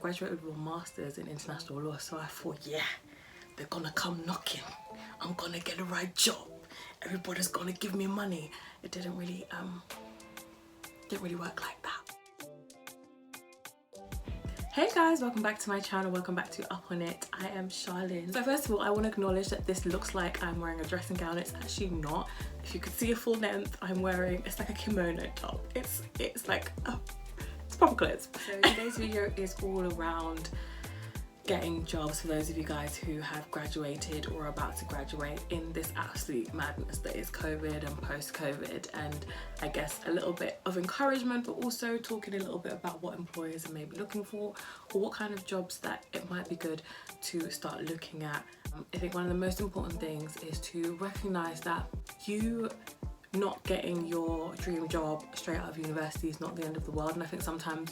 graduated with a master's in international law, so I thought, yeah, they're gonna come knocking. I'm gonna get the right job. Everybody's gonna give me money. It didn't really work like that. Hey guys, welcome back to my channel, welcome back to Up On It. I am Charlene. So first of all, I want to acknowledge that this looks like I'm wearing a dressing gown. It's actually not. If you could see a full length, I'm wearing, it's like a kimono top. It's like, it's proper clothes. So today's video is all around getting jobs for those of you guys who have graduated or are about to graduate in this absolute madness that is COVID and post-COVID, and I guess a little bit of encouragement, but also talking a little bit about what employers are maybe looking for or what kind of jobs that it might be good to start looking at. I think one of the most important things is to recognize that you not getting your dream job straight out of university is not the end of the world, and I think sometimes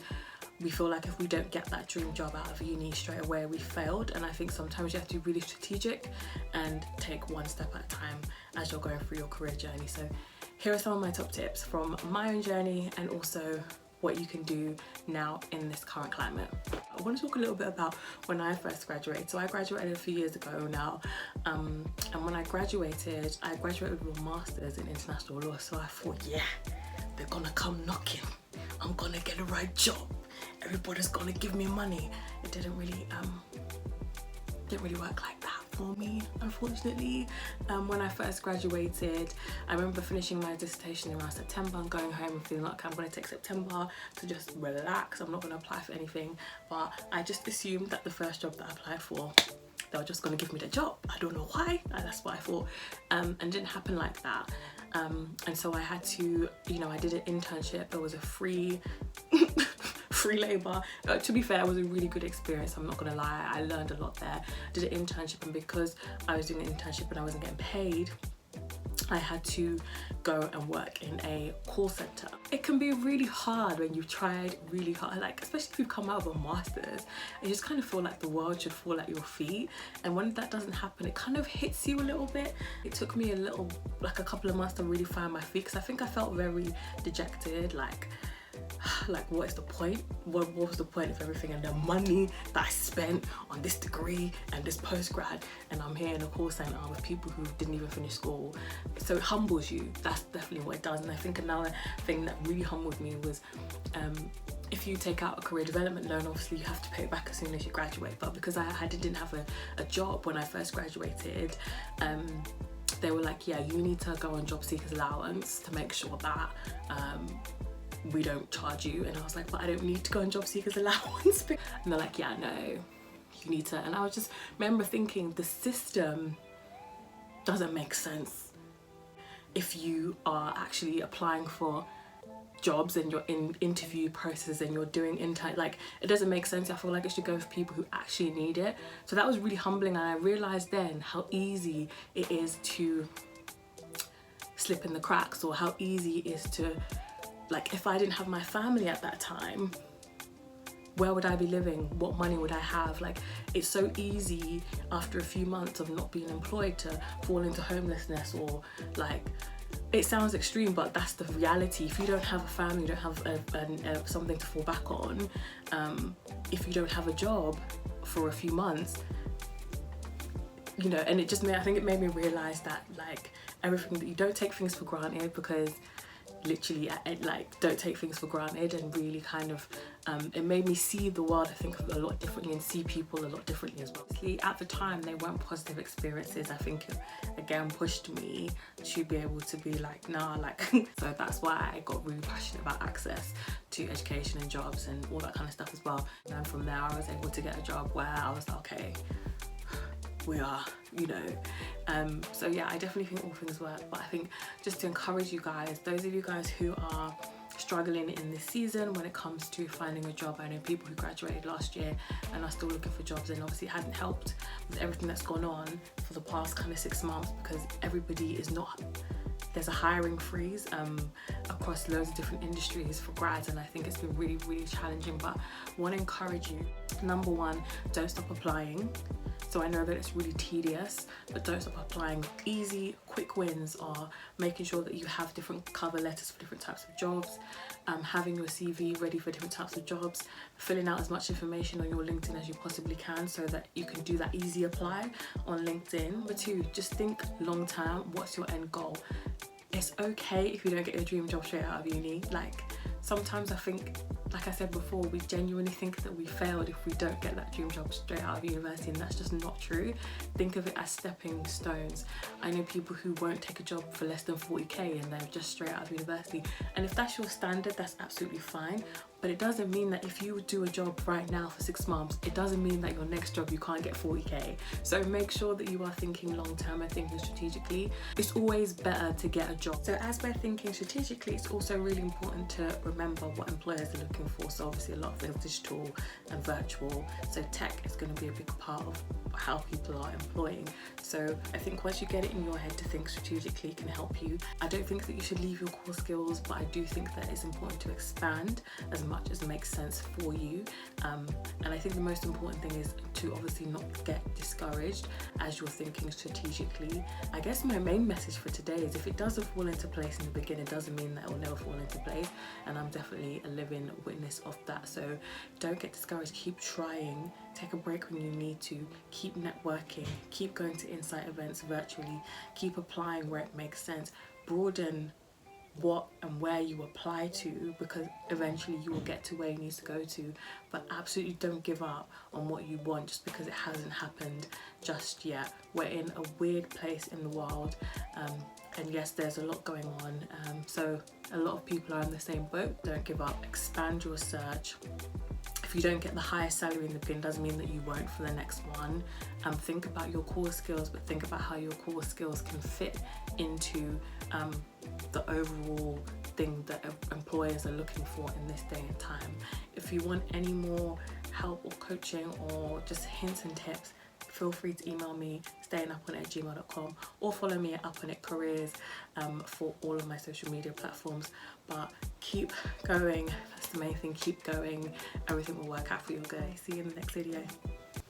we feel like if we don't get that dream job out of uni straight away, we failed. And I think sometimes you have to be really strategic and take one step at a time as you're going through your career journey. So here are some of my top tips from my own journey and also what you can do now in this current climate. I want to talk a little bit about when I first graduated. So I graduated a few years ago now, and when I graduated with a master's in international law. So I thought, yeah, they're gonna come knocking. I'm gonna get the right job. Everybody's gonna give me money. It didn't really work like that for me, unfortunately. When I first graduated, I remember finishing my dissertation around September and going home and feeling like I'm gonna take September to just relax. I'm not gonna apply for anything, but I just assumed that the first job that I applied for, they were just gonna give me the job. I don't know why, that's what I thought, and it didn't happen like that. And so I had to, I did an internship. It was a free labour. To be fair, it was a really good experience, I'm not gonna lie. I learned a lot there. Did an internship, and because I was doing an internship and I wasn't getting paid, I had to go and work in a call centre. It can be really hard when you've tried really hard, like especially if you've come out of a master's, and you just kind of feel like the world should fall at your feet. And when that doesn't happen, it kind of hits you a little bit. It took me a couple of months to really find my feet, because I think I felt very dejected, like what is the point? What was the point of everything, and the money that I spent on this degree and this postgrad, and I'm here in a call centre with people who didn't even finish school. So it humbles you. That's definitely what it does. And I think another thing that really humbled me was if you take out a career development loan, obviously you have to pay it back as soon as you graduate, but because I didn't have a job when I first graduated, they were like, yeah, you need to go on job seekers allowance to make sure that we don't charge you. And I was like, but I don't need to go on job seekers allowance. And they're like, yeah, no, you need to. And I was just remember thinking, the system doesn't make sense. If you are actually applying for jobs and you're in interview process and you're doing it doesn't make sense. I feel like it should go for people who actually need it. So that was really humbling, and I realized then how easy it is to slip in the cracks, or how easy it is to, like, if I didn't have my family at that time, where would I be living? What money would I have? Like, it's so easy after a few months of not being employed to fall into homelessness, or like, it sounds extreme, but that's the reality. If you don't have a family, you don't have something to fall back on, if you don't have a job for a few months, and it just I think it made me realize that, like, everything, that you don't take things for granted, because literally don't take things for granted, and really kind of it made me see the world, I think, a lot differently, and see people a lot differently as well. At the time, they weren't positive experiences. I think it again pushed me to be able to be like, nah, like so that's why I got really passionate about access to education and jobs and all that kind of stuff as well. And from there, I was able to get a job where I was like, okay, we are, so yeah, I definitely think all things work. But I think just to encourage you guys, those of you guys who are struggling in this season when it comes to finding a job, I know people who graduated last year and are still looking for jobs, and obviously it hadn't helped with everything that's gone on for the past kind of 6 months, because everybody is not, there's a hiring freeze across loads of different industries for grads, and I think it's been really, really challenging. But I want to encourage you, number one, don't stop applying. So I know that it's really tedious, but don't stop applying. Easy, quick wins are making sure that you have different cover letters for different types of jobs, having your CV ready for different types of jobs, filling out as much information on your LinkedIn as you possibly can so that you can do that easy apply on LinkedIn. Number 2, just think long term. What's your end goal? It's okay if you don't get your dream job straight out of uni. Like, sometimes I think, like I said before, we genuinely think that we failed if we don't get that dream job straight out of university, and that's just not true. Think of it as stepping stones. I know people who won't take a job for less than 40k and they're just straight out of university, and if that's your standard, that's absolutely fine. But it doesn't mean that if you do a job right now for 6 months, it doesn't mean that your next job you can't get 40k. So make sure that you are thinking long term and thinking strategically. It's always better to get a job. So as we're thinking strategically, it's also really important to remember what employers are looking for. So obviously a lot of things digital and virtual. So tech is going to be a big part of how people are employing. So I think once you get it in your head to think strategically, it can help you. I don't think that you should leave your core skills, but I do think that it's important to expand as much as makes sense for you. And I think the most important thing is to obviously not get discouraged as you're thinking strategically. I guess my main message for today is if it doesn't fall into place in the beginning, it doesn't mean that it will never fall into place. And I'm definitely a living witness of that. So don't get discouraged, keep trying, take a break when you need to, keep networking, keep going to insight events virtually, keep applying where it makes sense, broaden what and where you apply to, because eventually you will get to where you need to go to. But absolutely don't give up on what you want just because it hasn't happened just yet. We're in a weird place in the world, and yes, there's a lot going on, so a lot of people are in the same boat. Don't give up, expand your search. If you don't get the highest salary in the beginning, doesn't mean that you won't for the next one. Think about your core skills, but think about how your core skills can fit into the overall thing that employers are looking for in this day and time. If you want any more help or coaching or just hints and tips, feel free to email me, stayinguponit@gmail.com, or follow me at Uponit Careers for all of my social media platforms. But keep going, that's the main thing, keep going. Everything will work out for you guys. See you in the next video.